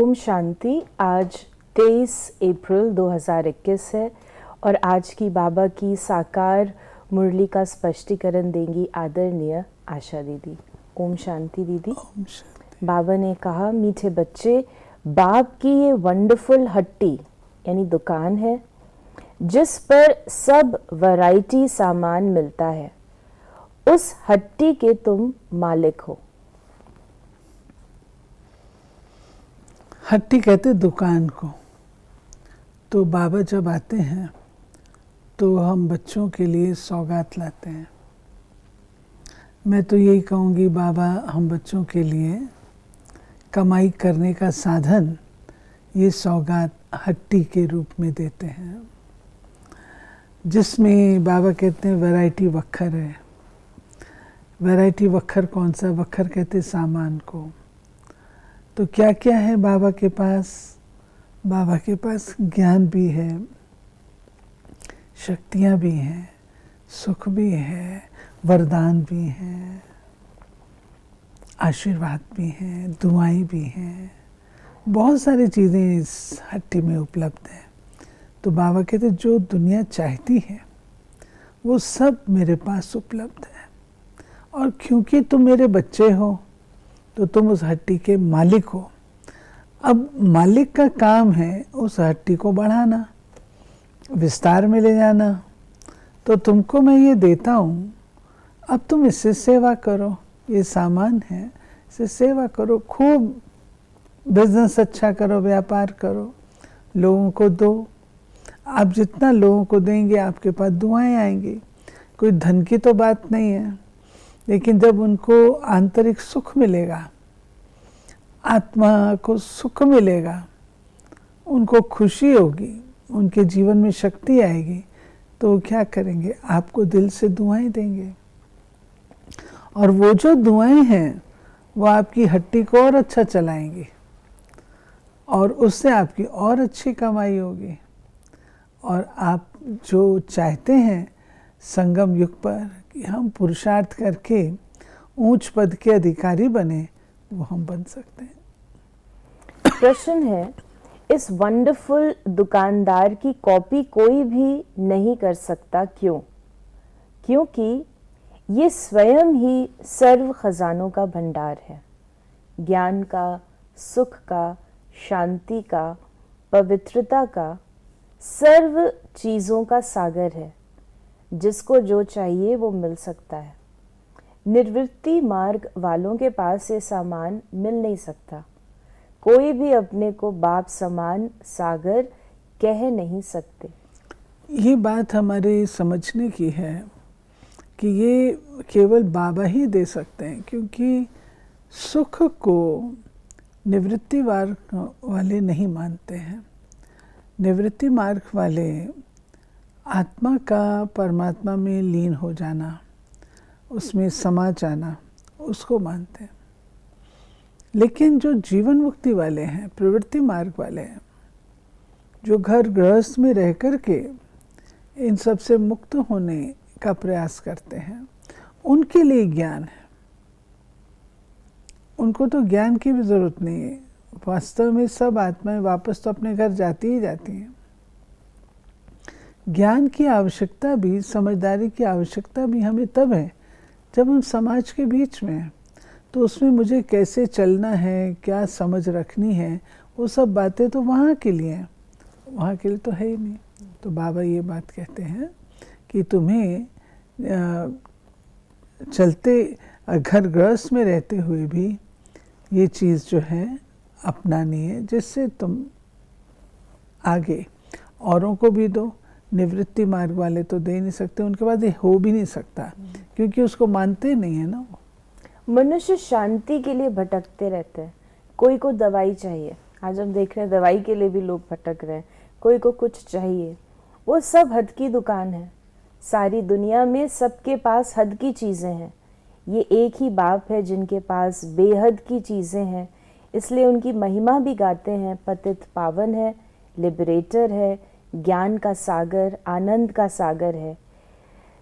ओम शांति। आज 23 अप्रैल 2021 है और आज की बाबा की साकार मुरली का स्पष्टीकरण देंगी आदरणीय आशा दीदी। ओम शांति दीदी। ओम शांति। बाबा ने कहा, मीठे बच्चे, बाप की ये वंडरफुल हट्टी यानी दुकान है जिस पर सब वैरायटी सामान मिलता है, उस हट्टी के तुम मालिक हो। हट्टी कहते दुकान को। तो बाबा जब आते हैं तो हम बच्चों के लिए सौगात लाते हैं। मैं तो यही कहूँगी, बाबा हम बच्चों के लिए कमाई करने का साधन ये सौगात हट्टी के रूप में देते हैं, जिसमें बाबा कहते हैं वैरायटी वक्खर है। वैरायटी वक्खर कौन सा? वक्खर कहते सामान को। तो क्या क्या है बाबा के पास? बाबा के पास ज्ञान भी है, शक्तियाँ भी हैं, सुख भी है, वरदान भी हैं, आशीर्वाद भी हैं, दुआएं भी हैं, बहुत सारी चीज़ें इस हट्टी में उपलब्ध हैं। तो बाबा कहते जो दुनिया चाहती है वो सब मेरे पास उपलब्ध है, और क्योंकि तुम मेरे बच्चे हो तो तुम उस हट्टी के मालिक हो। अब मालिक का काम है उस हट्टी को बढ़ाना, विस्तार में ले जाना। तो तुमको मैं ये देता हूँ, अब तुम इससे सेवा करो। ये सामान है, इससे सेवा करो, खूब बिजनेस अच्छा करो, व्यापार करो, लोगों को दो। आप जितना लोगों को देंगे आपके पास दुआएं आएंगी। कोई धन की तो बात नहीं है, लेकिन जब उनको आंतरिक सुख मिलेगा, आत्मा को सुख मिलेगा, उनको खुशी होगी, उनके जीवन में शक्ति आएगी, तो वो क्या करेंगे? आपको दिल से दुआएं देंगे। और वो जो दुआएं हैं वो आपकी हट्टी को और अच्छा चलाएंगी, और उससे आपकी और अच्छी कमाई होगी। और आप जो चाहते हैं संगम युग पर कि हम पुरुषार्थ करके ऊंच पद के अधिकारी बने, वो हम बन सकते हैं। प्रश्न है, इस वंडरफुल दुकानदार की कॉपी कोई भी नहीं कर सकता, क्यों? क्योंकि ये स्वयं ही सर्व खजानों का भंडार है, ज्ञान का, सुख का, शांति का, पवित्रता का, सर्व चीज़ों का सागर है। जिसको जो चाहिए वो मिल सकता है। निर्वृत्ति मार्ग वालों के पास ये सामान मिल नहीं सकता। कोई भी अपने को बाप समान सागर कह नहीं सकते। ये बात हमारे समझने की है कि ये केवल बाबा ही दे सकते हैं, क्योंकि सुख को निवृत्ति मार्ग वाले नहीं मानते हैं। निवृत्ति मार्ग वाले आत्मा का परमात्मा में लीन हो जाना, उसमें समा जाना, उसको मानते हैं। लेकिन जो जीवन मुक्ति वाले हैं, प्रवृत्ति मार्ग वाले हैं, जो घर गृहस्थ में रह कर के इन सब से मुक्त होने का प्रयास करते हैं, उनके लिए ज्ञान है। उनको तो ज्ञान की भी ज़रूरत नहीं है। वास्तव में सब आत्माएं वापस तो अपने घर जाती ही जाती हैं। ज्ञान की आवश्यकता भी, समझदारी की आवश्यकता भी हमें तब है जब हम समाज के बीच में हैं। तो उसमें मुझे कैसे चलना है, क्या समझ रखनी है, वो सब बातें तो वहाँ के लिए हैं, वहाँ के लिए तो है ही नहीं। तो बाबा ये बात कहते हैं कि तुम्हें चलते घर गृहस्थ में रहते हुए भी ये चीज़ जो है अपनानी है, जिससे तुम आगे औरों को भी दो। निवृत्ति मार्ग वाले तो दे नहीं सकते, उनके पास ये हो भी नहीं सकता, क्योंकि उसको मानते नहीं है ना। मनुष्य शांति के लिए भटकते रहते हैं। कोई को दवाई चाहिए, आज हम देख रहे हैं दवाई के लिए भी लोग भटक रहे हैं। कोई को कुछ चाहिए, वो सब हद की दुकान है। सारी दुनिया में सबके पास हद की चीज़ें हैं। ये एक ही बाप है जिनके पास बेहद की चीज़ें हैं, इसलिए उनकी महिमा भी गाते हैं। पतित पावन है, लिबरेटर है, ज्ञान का सागर, आनंद का सागर है।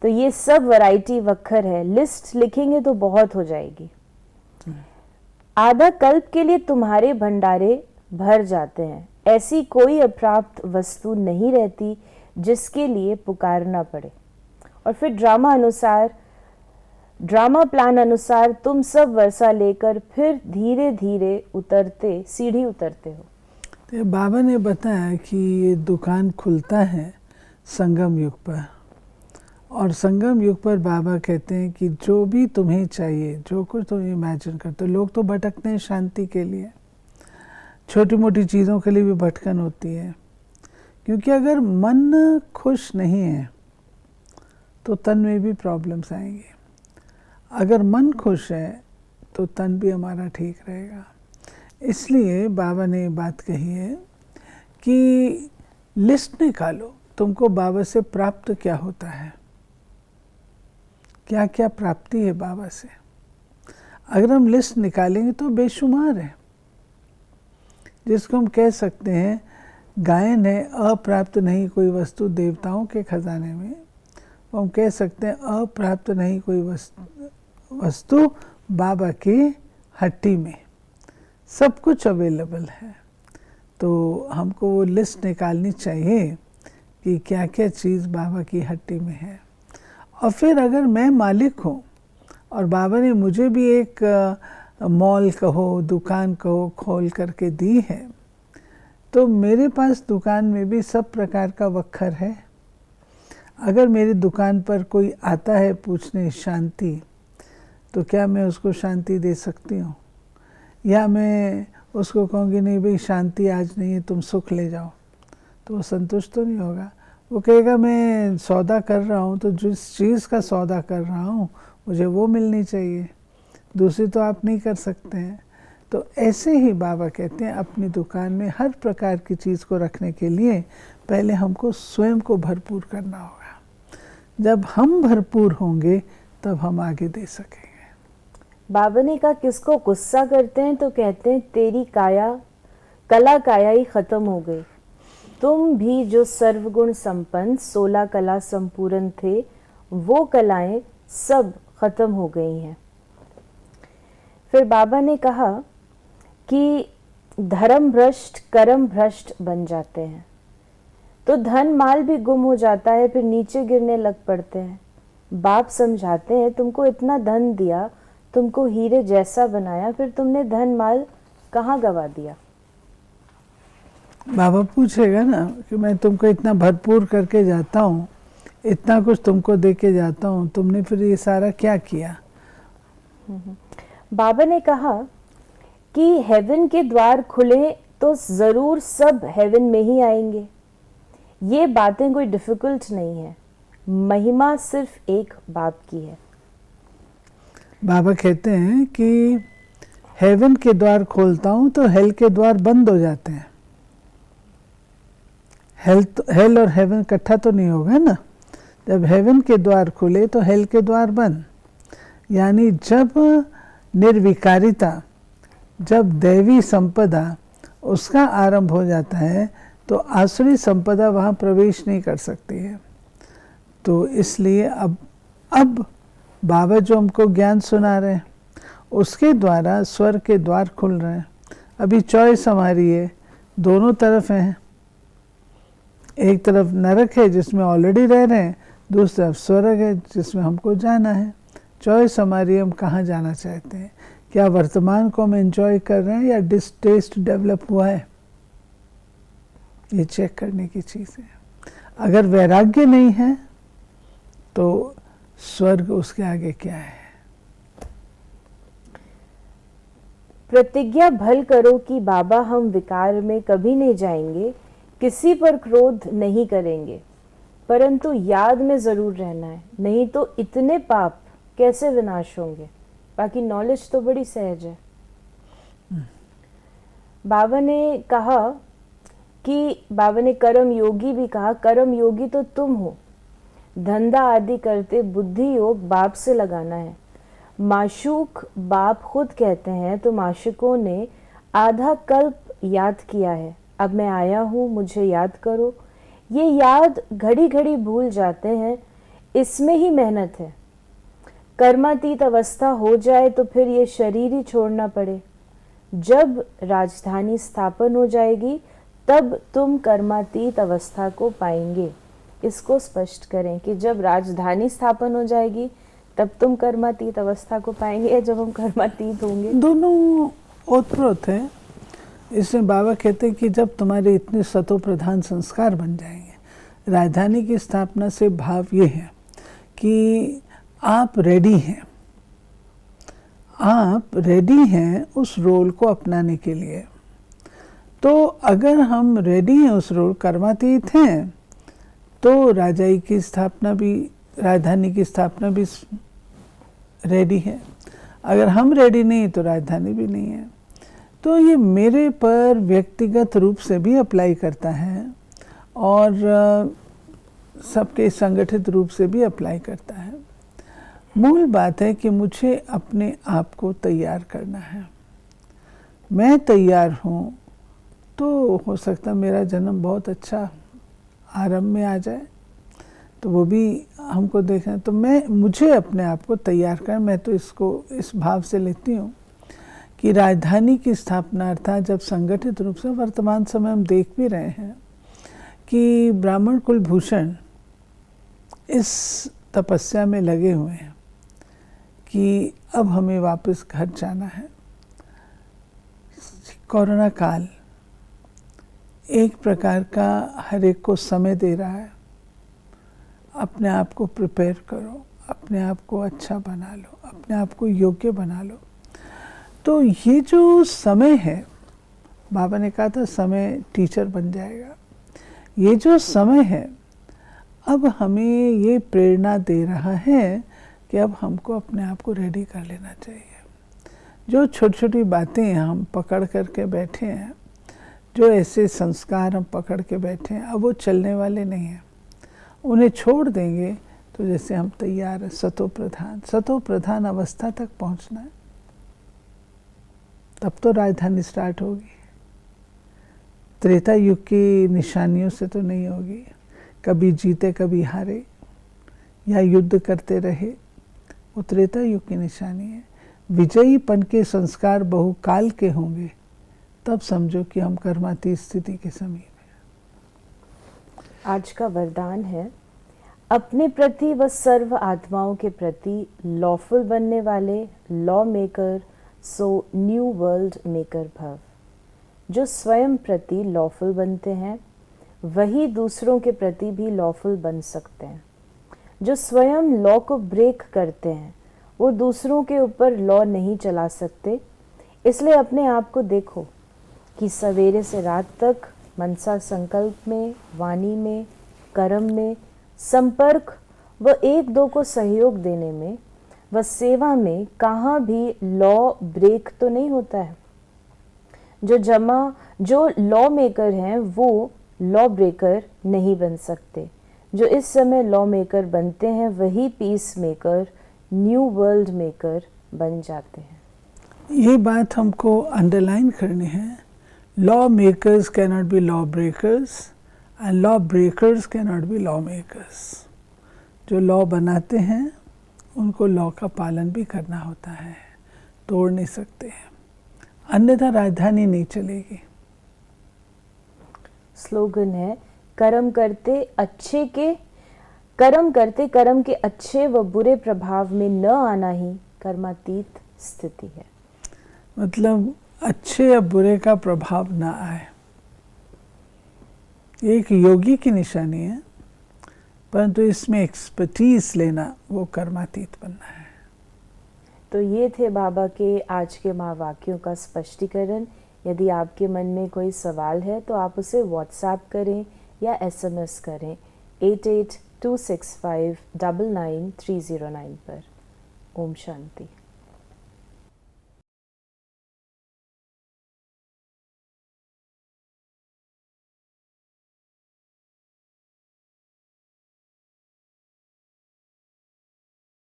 तो ये सब वैरायटी वक्खर है। लिस्ट लिखेंगे तो बहुत हो जाएगी। आधा कल्प के लिए तुम्हारे भंडारे भर जाते हैं। ऐसी कोई अप्राप्त वस्तु नहीं रहती जिसके लिए पुकारना पड़े। और फिर ड्रामा प्लान अनुसार तुम सब वर्षा लेकर फिर धीरे धीरे सीढ़ी उतरते हो। तो बाबा ने बताया कि ये दुकान खुलता है संगम युग पर, और संगम युग पर बाबा कहते हैं कि जो भी तुम्हें चाहिए, जो कुछ तुम इमेजिन करते हो, लोग तो भटकते हैं शांति के लिए, छोटी मोटी चीज़ों के लिए भी भटकन होती है, क्योंकि अगर मन खुश नहीं है तो तन में भी प्रॉब्लम्स आएंगे। अगर मन खुश है तो तन भी हमारा ठीक रहेगा। इसलिए बाबा ने बात कही है कि लिस्ट निकालो, तुमको बाबा से प्राप्त क्या होता है, क्या क्या प्राप्ति है बाबा से। अगर हम लिस्ट निकालेंगे तो बेशुमार है, जिसको हम कह सकते हैं गायन है अप्राप्त नहीं कोई वस्तु देवताओं के खजाने में, हम कह सकते हैं अप्राप्त नहीं कोई वस्तु बाबा की हट्टी में, सब कुछ अवेलेबल है। तो हमको वो लिस्ट निकालनी चाहिए कि क्या क्या चीज़ बाबा की हट्टी में है। और फिर अगर मैं मालिक हूँ और बाबा ने मुझे भी एक मॉल कहो, दुकान कहो, खोल करके दी है, तो मेरे पास दुकान में भी सब प्रकार का वक्खर है। अगर मेरी दुकान पर कोई आता है पूछने शांति, तो क्या मैं उसको शांति दे सकती हूँ? या मैं उसको कहूँगी नहीं भाई शांति आज नहीं है, तुम सुख ले जाओ, तो वो संतुष्ट तो नहीं होगा। वो कहेगा मैं सौदा कर रहा हूँ, तो जिस चीज़ का सौदा कर रहा हूँ मुझे वो मिलनी चाहिए, दूसरी तो आप नहीं कर सकते हैं। तो ऐसे ही बाबा कहते हैं अपनी दुकान में हर प्रकार की चीज़ को रखने के लिए पहले हमको स्वयं को भरपूर करना होगा। जब हम भरपूर होंगे तब हम आगे दे सकेंगे। बाबा ने कहा किसको गुस्सा करते हैं तो कहते हैं तेरी कला काया ही खत्म हो गई। तुम भी जो सर्वगुण संपन्न 16 कला संपूर्ण थे, वो कलाएं सब खत्म हो गई हैं। फिर बाबा ने कहा कि धर्म भ्रष्ट कर्म भ्रष्ट बन जाते हैं, तो धन माल भी गुम हो जाता है, फिर नीचे गिरने लग पड़ते हैं। बाप समझाते हैं तुमको इतना धन दिया, तुमको हीरे जैसा बनाया, फिर तुमने धन माल कहाँ गवा दिया? बाबा पूछेगा ना कि मैं तुमको इतना भरपूर करके जाता हूँ, इतना कुछ तुमको दे के जाता हूँ, तुमने फिर ये सारा क्या किया? बाबा ने कहा कि हेवन के द्वार खुले तो ज़रूर सब हेवन में ही आएंगे। ये बातें कोई डिफ़िकल्ट नहीं है, महिमा सिर्फ एक बाप की है। बाबा कहते हैं कि हेवन के द्वार खोलता हूँ तो हेल के द्वार बंद हो जाते हैं। हेल और हेवन इकट्ठा तो नहीं होगा ना। जब हेवन के द्वार खुले तो हेल के द्वार बंद, यानी जब निर्विकारिता, जब दैवी संपदा उसका आरंभ हो जाता है तो आसुरी संपदा वहाँ प्रवेश नहीं कर सकती है। तो इसलिए अब बाबा जो हमको ज्ञान सुना रहे हैं उसके द्वारा स्वर्ग के द्वार खुल रहे हैं। अभी चॉइस हमारी है, दोनों तरफ हैं। एक तरफ नरक है जिसमें ऑलरेडी रह रहे हैं, दूसरी तरफ स्वर्ग है जिसमें हमको जाना है। चॉइस हमारी, हम कहाँ जाना चाहते हैं। क्या वर्तमान को हम एंजॉय कर रहे हैं या डिस्टेस्ट डेवलप हुआ है, ये चेक करने की चीज़ है। अगर वैराग्य नहीं है तो स्वर्ग उसके आगे क्या है। प्रतिज्ञा भल करो कि बाबा हम विकार में कभी नहीं जाएंगे, किसी पर क्रोध नहीं करेंगे, परंतु याद में ज़रूर रहना है, नहीं तो इतने पाप कैसे विनाश होंगे। बाकी नॉलेज तो बड़ी सहज है। बाबा ने कहा कि बाबा ने कर्म योगी भी कहा, कर्म योगी तो तुम हो, धंधा आदि करते बुद्धि योग बाप से लगाना है। माशूक बाप खुद कहते हैं, तो माशूकों ने आधा कल्प याद किया है, अब मैं आया हूँ मुझे याद करो। ये याद घड़ी घड़ी भूल जाते हैं, इसमें ही मेहनत है। कर्मातीत अवस्था हो जाए तो फिर ये शरीर ही छोड़ना पड़े, जब राजधानी स्थापन हो जाएगी तब तुम कर्मातीत अवस्था को पाएंगे। इसको स्पष्ट करें कि जब राजधानी स्थापन हो जाएगी तब तुम कर्मातीत अवस्था को पाएंगे या जब हम कर्मातीत होंगे? दोनों ओतप्रोत है। इसमें बाबा कहते हैं कि जब तुम्हारे इतने सतो प्रधान संस्कार बन जाएंगे, राजधानी की स्थापना से भाव ये है कि आप रेडी हैं, आप रेडी हैं उस रोल को अपनाने के लिए। तो अगर हम रेडी हैं उस रोल, कर्मातीत हैं, तो राजाई की स्थापना भी, राजधानी की स्थापना भी रेडी है। अगर हम रेडी नहीं तो राजधानी भी नहीं है। तो ये मेरे पर व्यक्तिगत रूप से भी अप्लाई करता है और सबके संगठित रूप से भी अप्लाई करता है। मूल बात है कि मुझे अपने आप को तैयार करना है। मैं तैयार हूँ तो हो सकता मेरा जन्म बहुत अच्छा आरंभ में आ जाए, तो वो भी हमको देखना। तो मुझे अपने आप को तैयार कर, मैं तो इसको इस भाव से लेती हूँ कि राजधानी की स्थापना अर्थात जब संगठित रूप से, वर्तमान समय हम देख भी रहे हैं कि ब्राह्मण कुलभूषण इस तपस्या में लगे हुए हैं कि अब हमें वापस घर जाना है। कोरोना काल एक प्रकार का हर एक को समय दे रहा है। अपने आप को प्रिपेयर करो, अपने आप को अच्छा बना लो, अपने आप को योग्य बना लो। तो ये जो समय है, बाबा ने कहा था समय टीचर बन जाएगा। ये जो समय है अब हमें ये प्रेरणा दे रहा है कि अब हमको अपने आप को रेडी कर लेना चाहिए। जो छोटी छोटी बातें हम पकड़ करके बैठे हैं, जो ऐसे संस्कार हम पकड़ के बैठे हैं, अब वो चलने वाले नहीं हैं। उन्हें छोड़ देंगे तो जैसे हम तैयार हैं सतो प्रधान अवस्था तक पहुंचना है, तब तो राजधानी स्टार्ट होगी। त्रेता युग की निशानियों से तो नहीं होगी। कभी जीते कभी हारे या युद्ध करते रहे, वो त्रेता युग की निशानी है। विजयीपन के संस्कार बहुकाल के होंगे, तब समझो कि हम कर्मातीत स्थिति के समीप हैं। आज का वरदान है, अपने प्रति व सर्व आत्माओं के प्रति लॉफुल बनने वाले law maker so new world maker भव। जो स्वयं प्रति लॉफुल बनते हैं वही दूसरों के प्रति भी लॉफुल बन सकते हैं। जो स्वयं लॉ को ब्रेक करते हैं वो दूसरों के ऊपर लॉ नहीं चला सकते। इसलिए अपने आप को देखो कि सवेरे से रात तक मनसा संकल्प में, वाणी में, कर्म में, संपर्क व एक दो को सहयोग देने में व सेवा में कहाँ भी लॉ ब्रेक तो नहीं होता है। जो लॉ मेकर हैं वो लॉ ब्रेकर नहीं बन सकते। जो इस समय लॉ मेकर बनते हैं वही peace maker, new world maker बन जाते हैं। ये बात हमको अंडरलाइन करनी है। Law makers cannot be law breakers and law breakers cannot be law makers. जो लॉ बनाते हैं उनको लॉ का पालन भी करना होता है, तोड़ नहीं सकते हैं, अन्यथा राजधानी नहीं चलेगी। स्लोगन है, कर्म करते कर्म के अच्छे व बुरे प्रभाव में न आना ही कर्मातीत स्थिति है। मतलब अच्छे या बुरे का प्रभाव ना आए, एक योगी की निशानी है, परंतु इसमें एक्सपर्टीज लेना वो कर्मातीत बनना है। तो ये थे बाबा के आज के महावाक्यों का स्पष्टीकरण। यदि आपके मन में कोई सवाल है तो आप उसे व्हाट्सएप करें या SMS करें 8826599309 पर। ओम शांति।